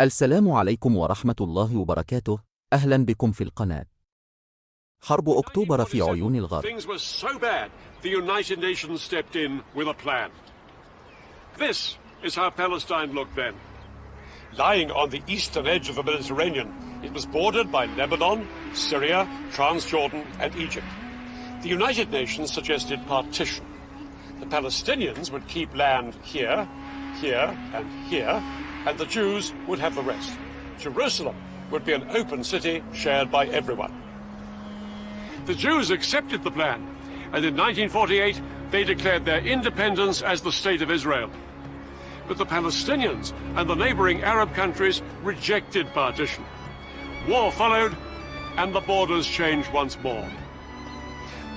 السلام عليكم ورحمة الله وبركاته. أهلا بكم في القناة. حرب أكتوبر في عيون الغرب. Things were so bad, the United Nations stepped in with a plan. This is how Palestine looked then. Lying on the eastern edge of the Mediterranean, it was bordered by Lebanon, Syria, Transjordan, and Egypt. The United Nations suggested partition. The Palestinians would keep land here, here, and here, and the Jews would have the rest. Jerusalem would be an open city shared by everyone. The Jews accepted the plan, and in 1948 they declared their independence as the State of Israel. But the Palestinians and the neighboring Arab countries rejected partition. War followed, and the borders changed once more.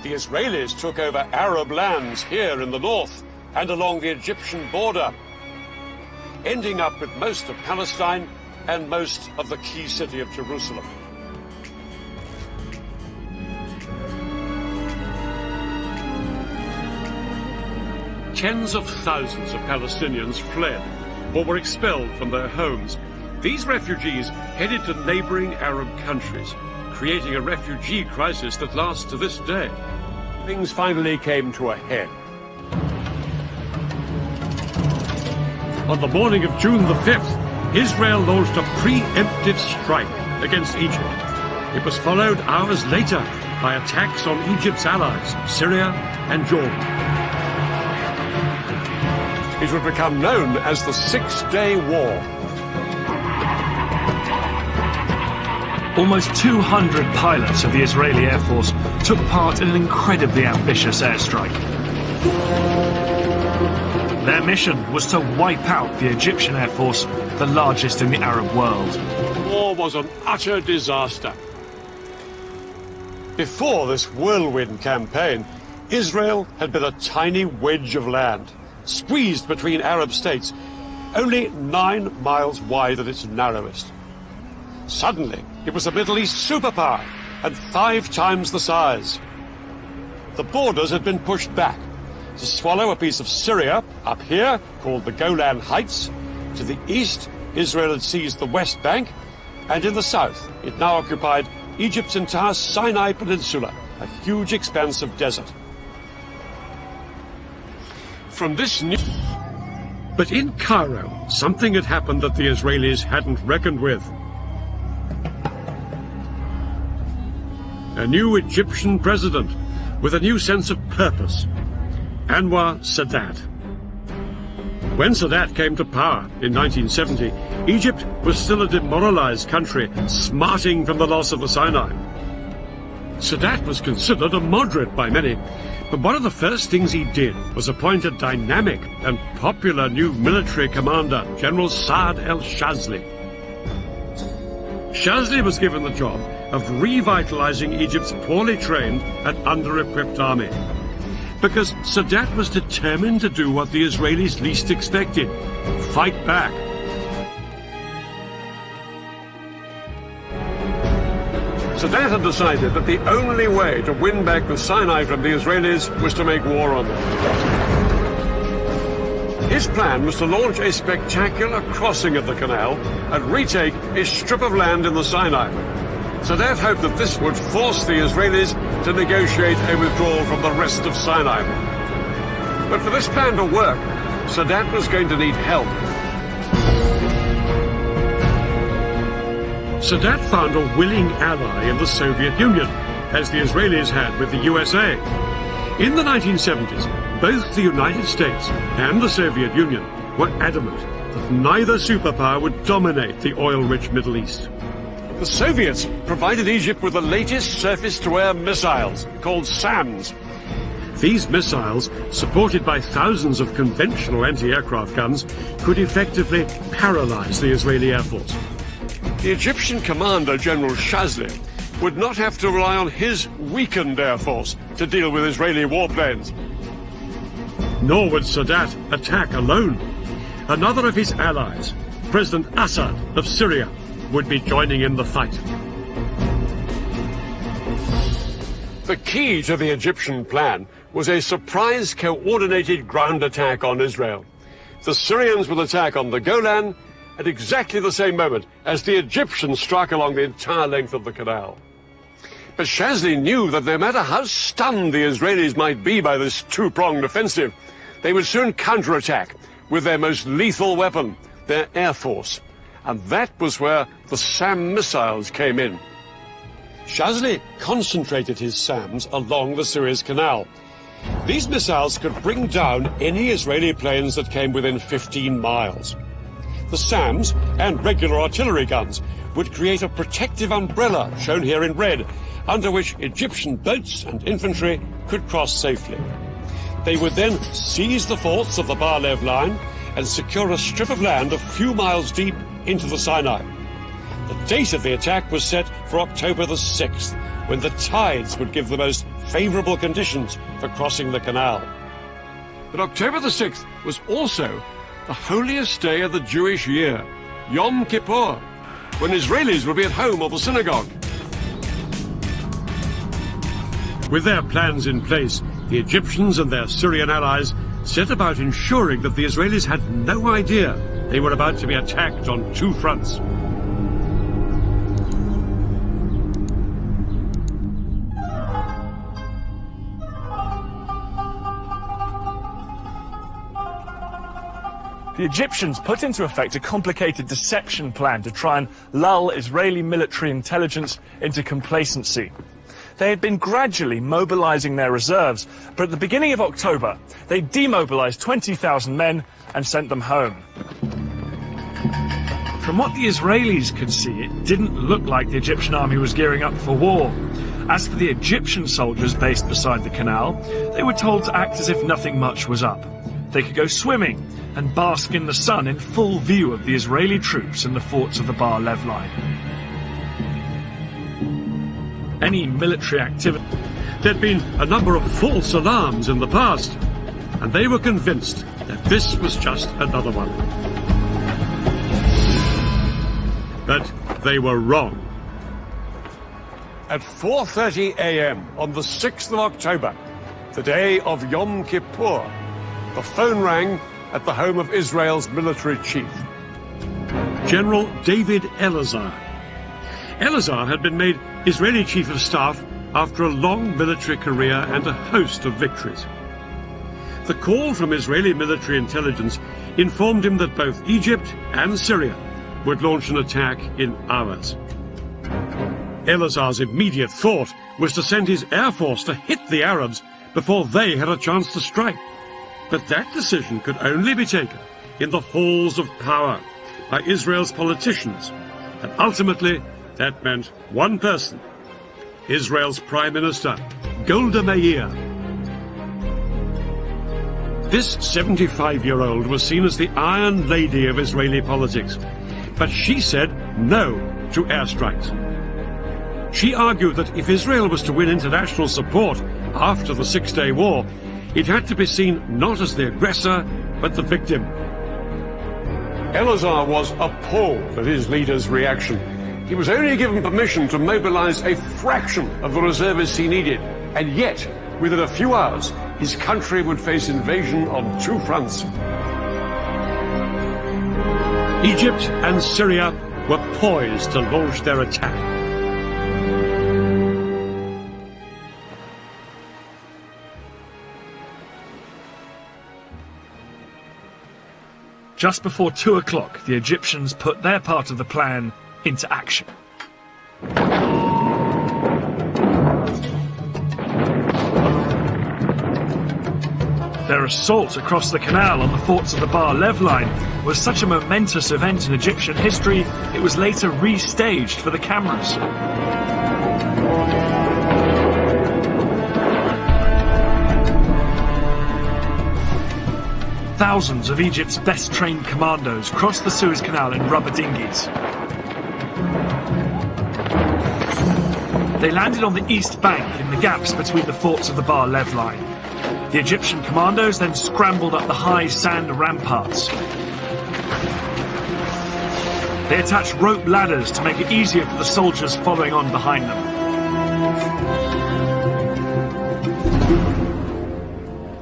The Israelis took over Arab lands here in the north and along the Egyptian border, ending up with most of Palestine and most of the key city of Jerusalem. Tens of thousands of Palestinians fled or were expelled from their homes. These refugees headed to neighboring Arab countries, creating a refugee crisis that lasts to this day. Things finally came to a head. On the morning of June the 5th, Israel launched a preemptive strike against Egypt. It was followed hours later by attacks on Egypt's allies, Syria and Jordan. It would become known as the Six-Day War. Almost 200 pilots of the Israeli Air Force took part in an incredibly ambitious airstrike. Their mission was to wipe out the Egyptian Air Force, the largest in the Arab world. The war was an utter disaster. Before this whirlwind campaign, Israel had been a tiny wedge of land, squeezed between Arab states, only 9 miles wide at its narrowest. Suddenly, it was a Middle East superpower, and 5 times the size. The borders had been pushed back to swallow a piece of Syria up here, called the Golan Heights. To the east, Israel had seized the West Bank, and in the south, it now occupied Egypt's entire Sinai Peninsula, a huge expanse of desert. From this new... But in Cairo, something had happened that the Israelis hadn't reckoned with. A new Egyptian president with a new sense of purpose, Anwar Sadat. When Sadat came to power in 1970, Egypt was still a demoralized country, smarting from the loss of the Sinai. Sadat was considered a moderate by many, but one of the first things he did was appoint a dynamic and popular new military commander, General Saad el-Shazli. Shazli was given the job of revitalizing Egypt's poorly trained and under-equipped army, because Sadat was determined to do what the Israelis least expected: fight back. Sadat had decided that the only way to win back the Sinai from the Israelis was to make war on them. His plan was to launch a spectacular crossing of the canal and retake a strip of land in the Sinai. Sadat hoped that this would force the Israelis to negotiate a withdrawal from the rest of Sinai. But for this plan to work, Sadat was going to need help. Sadat found a willing ally in the Soviet Union, as the Israelis had with the USA. In the 1970s, both the United States and the Soviet Union were adamant that neither superpower would dominate the oil-rich Middle East. The Soviets provided Egypt with the latest surface-to-air missiles, called SAMs. These missiles, supported by thousands of conventional anti-aircraft guns, could effectively paralyze the Israeli Air Force. The Egyptian commander, General Shazli, would not have to rely on his weakened air force to deal with Israeli warplanes. Nor would Sadat attack alone. Another of his allies, President Assad of Syria, would be joining in the fight. The key to the Egyptian plan was a surprise coordinated ground attack on Israel. The Syrians would attack on the Golan, at exactly the same moment as the Egyptians struck along the entire length of the canal. But Shazli knew that no matter how stunned the Israelis might be by this two-pronged offensive, they would soon counterattack with their most lethal weapon, their air force. And that was where the SAM missiles came in. Shazli concentrated his SAMs along the Suez Canal. These missiles could bring down any Israeli planes that came within 15 miles. The SAMs and regular artillery guns would create a protective umbrella, shown here in red, under which Egyptian boats and infantry could cross safely. They would then seize the forts of the Bar-Lev line and secure a strip of land a few miles deep into the Sinai. The date of the attack was set for October the 6th, when the tides would give the most favorable conditions for crossing the canal. But October the 6th was also the holiest day of the Jewish year, Yom Kippur, when Israelis would be at home or the synagogue. With their plans in place, the Egyptians and their Syrian allies set about ensuring that the Israelis had no idea they were about to be attacked on two fronts. The Egyptians put into effect a complicated deception plan to try and lull Israeli military intelligence into complacency. They had been gradually mobilizing their reserves, but at the beginning of October, they demobilized 20,000 men and sent them home. From what the Israelis could see, it didn't look like the Egyptian army was gearing up for war. As for the Egyptian soldiers based beside the canal, they were told to act as if nothing much was up. They could go swimming and bask in the sun in full view of the Israeli troops in the forts of the Bar-Lev line. Any military activity... There'd been a number of false alarms in the past, and they were convinced that this was just another one. But they were wrong. At 4:30 a.m. on the 6th of October, the day of Yom Kippur, the phone rang at the home of Israel's military chief, General David Elazar. Elazar had been made Israeli Chief of Staff after a long military career and a host of victories. The call from Israeli military intelligence informed him that both Egypt and Syria would launch an attack in hours. Elazar's immediate thought was to send his air force to hit the Arabs before they had a chance to strike. But that decision could only be taken in the halls of power by Israel's politicians, and ultimately that meant one person, Israel's Prime Minister, Golda Meir. This 75-year-old was seen as the Iron Lady of Israeli politics, but she said no to airstrikes. She argued that if Israel was to win international support after the Six-Day War, it had to be seen not as the aggressor, but the victim. Elazar was appalled at his leader's reaction. He was only given permission to mobilize a fraction of the reservists he needed, and yet, within a few hours, his country would face invasion on two fronts. Egypt and Syria were poised to launch their attack. Just before 2 o'clock, the Egyptians put their part of the plan into action. Their assault across the canal on the forts of the Bar-Lev line was such a momentous event in Egyptian history, it was later restaged for the cameras. Thousands of Egypt's best-trained commandos crossed the Suez Canal in rubber dinghies. They landed on the east bank in the gaps between the forts of the Bar-Lev line. The Egyptian commandos then scrambled up the high sand ramparts. They attached rope ladders to make it easier for the soldiers following on behind them.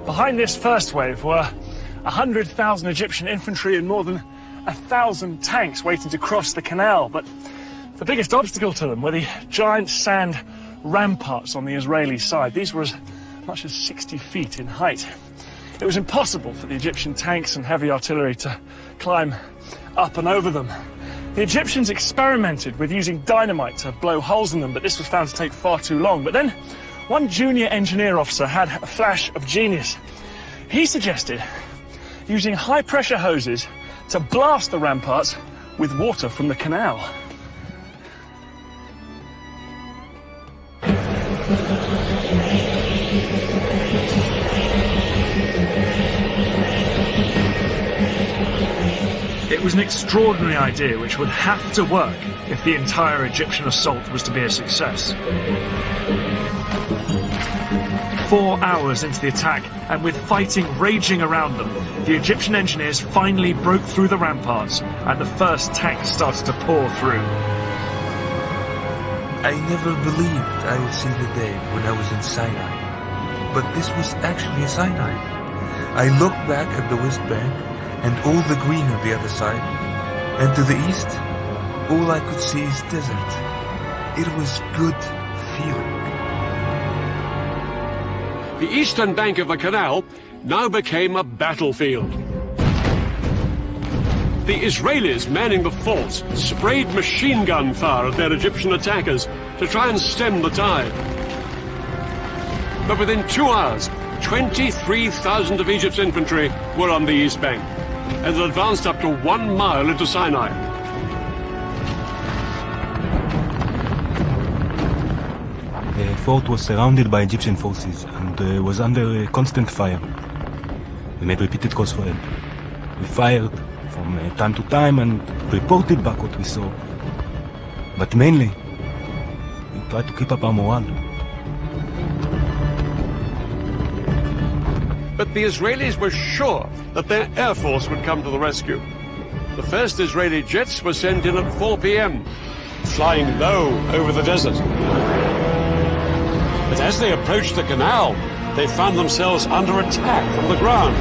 Behind this first wave were 100,000 Egyptian infantry and more than 1,000 tanks waiting to cross the canal, but the biggest obstacle to them were the giant sand ramparts on the Israeli side. These were as much as 60 feet in height. It was impossible for the Egyptian tanks and heavy artillery to climb up and over them. The Egyptians experimented with using dynamite to blow holes in them, but this was found to take far too long. But then one junior engineer officer had a flash of genius. He suggested using high-pressure hoses to blast the ramparts with water from the canal. It was an extraordinary idea which would have to work if the entire Egyptian assault was to be a success. 4 hours into the attack, and with fighting raging around them, the Egyptian engineers finally broke through the ramparts, and the first tanks started to pour through. I never believed I would see the day when I was in Sinai. But this was actually Sinai. I looked back at the West Bank and all the green on the other side, and to the east, all I could see is desert. It was good feeling. The eastern bank of the canal now became a battlefield. The Israelis manning the forts sprayed machine gun fire at their Egyptian attackers to try and stem the tide. But within 2 hours, 23,000 of Egypt's infantry were on the east bank, and had advanced up to 1 mile into Sinai. The fort was surrounded by Egyptian forces and was under constant fire. We made repeated calls for help. We fired from time to time and reported back what we saw. But mainly, we tried to keep up our morale. But the Israelis were sure that their air force would come to the rescue. The first Israeli jets were sent in at 4 p.m., flying low over the desert. But as they approached the canal, they found themselves under attack from the ground.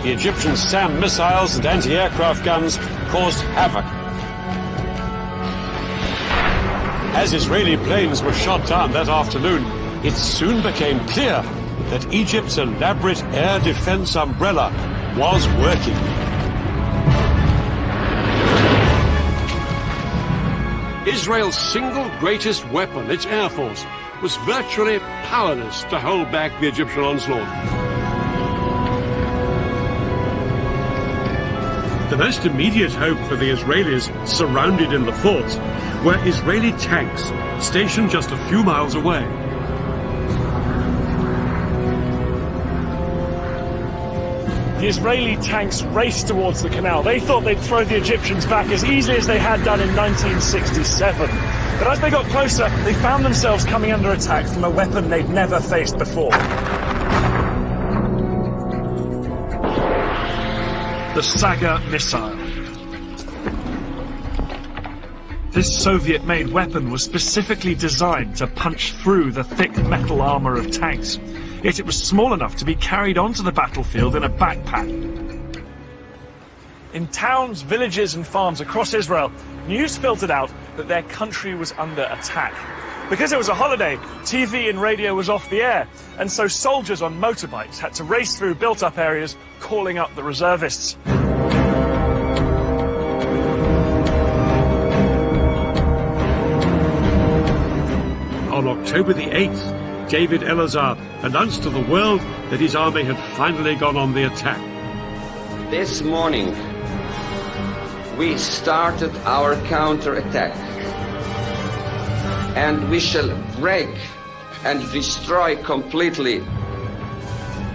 The Egyptian SAM missiles and anti-aircraft guns caused havoc. As Israeli planes were shot down that afternoon, it soon became clear that Egypt's elaborate air defense umbrella was working. Israel's single greatest weapon, its air force, was virtually powerless to hold back the Egyptian onslaught. The most immediate hope for the Israelis surrounded in the forts were Israeli tanks stationed just a few miles away. The Israeli tanks raced towards the canal. They thought they'd throw the Egyptians back as easily as they had done in 1967. But as they got closer, they found themselves coming under attack from a weapon they'd never faced before. The Saga missile. This Soviet-made weapon was specifically designed to punch through the thick metal armor of tanks. Yet it was small enough to be carried onto the battlefield in a backpack. In towns, villages and farms across Israel, news filtered out that their country was under attack. Because it was a holiday, TV and radio was off the air, and so soldiers on motorbikes had to race through built-up areas, calling up the reservists. On October the 8th, David Elazar announced to the world that his army had finally gone on the attack. This morning, we started our counterattack, and we shall break and destroy completely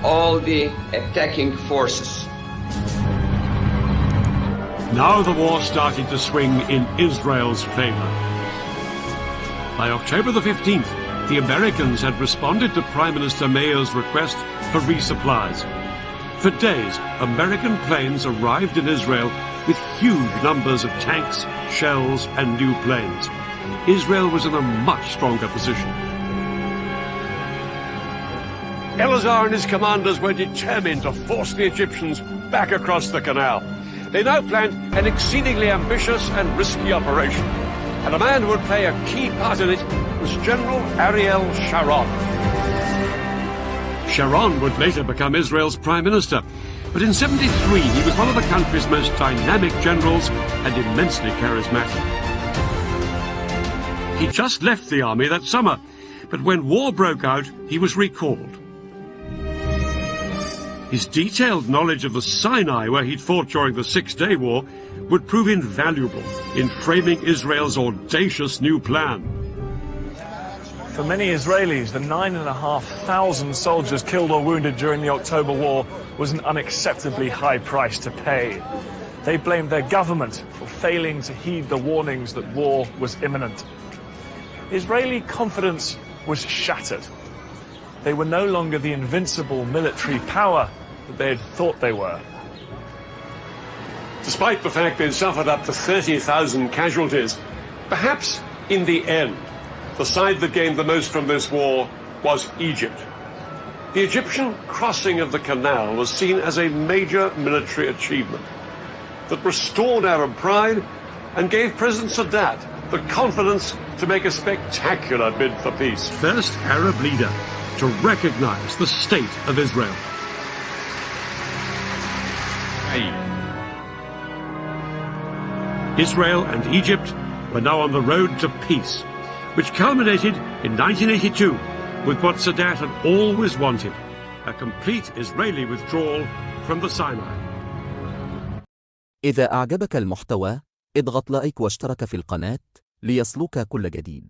all the attacking forces. Now the war started to swing in Israel's favor. By October the 15th, the Americans had responded to Prime Minister Meir's request for resupplies. For days, American planes arrived in Israel with huge numbers of tanks, shells, and new planes. Israel was in a much stronger position. Elazar and his commanders were determined to force the Egyptians back across the canal. They now planned an exceedingly ambitious and risky operation, and a man who would play a key part in it was General Ariel Sharon. Sharon would later become Israel's prime minister, but in '73 he was one of the country's most dynamic generals and immensely charismatic. He just left the army that summer, but when war broke out, he was recalled. His detailed knowledge of the Sinai, where he'd fought during the Six-Day War, would prove invaluable in framing Israel's audacious new plan. For many Israelis, the 9,500 soldiers killed or wounded during the October War was an unacceptably high price to pay. They blamed their government for failing to heed the warnings that war was imminent. Israeli confidence was shattered. They were no longer the invincible military power that they had thought they were. Despite the fact they'd suffered up to 30,000 casualties, perhaps in the end, the side that gained the most from this war was Egypt. The Egyptian crossing of the canal was seen as a major military achievement that restored Arab pride and gave President Sadat the confidence to make a spectacular bid for peace. First Arab leader to recognize the state of Israel. Israel and Egypt were now on the road to peace, which culminated in 1982 with what Sadat had always wanted, a complete Israeli withdrawal from the Sinai. إذا أعجبك المحتوى، اضغط لايك واشترك في القناة ليصلك كل جديد.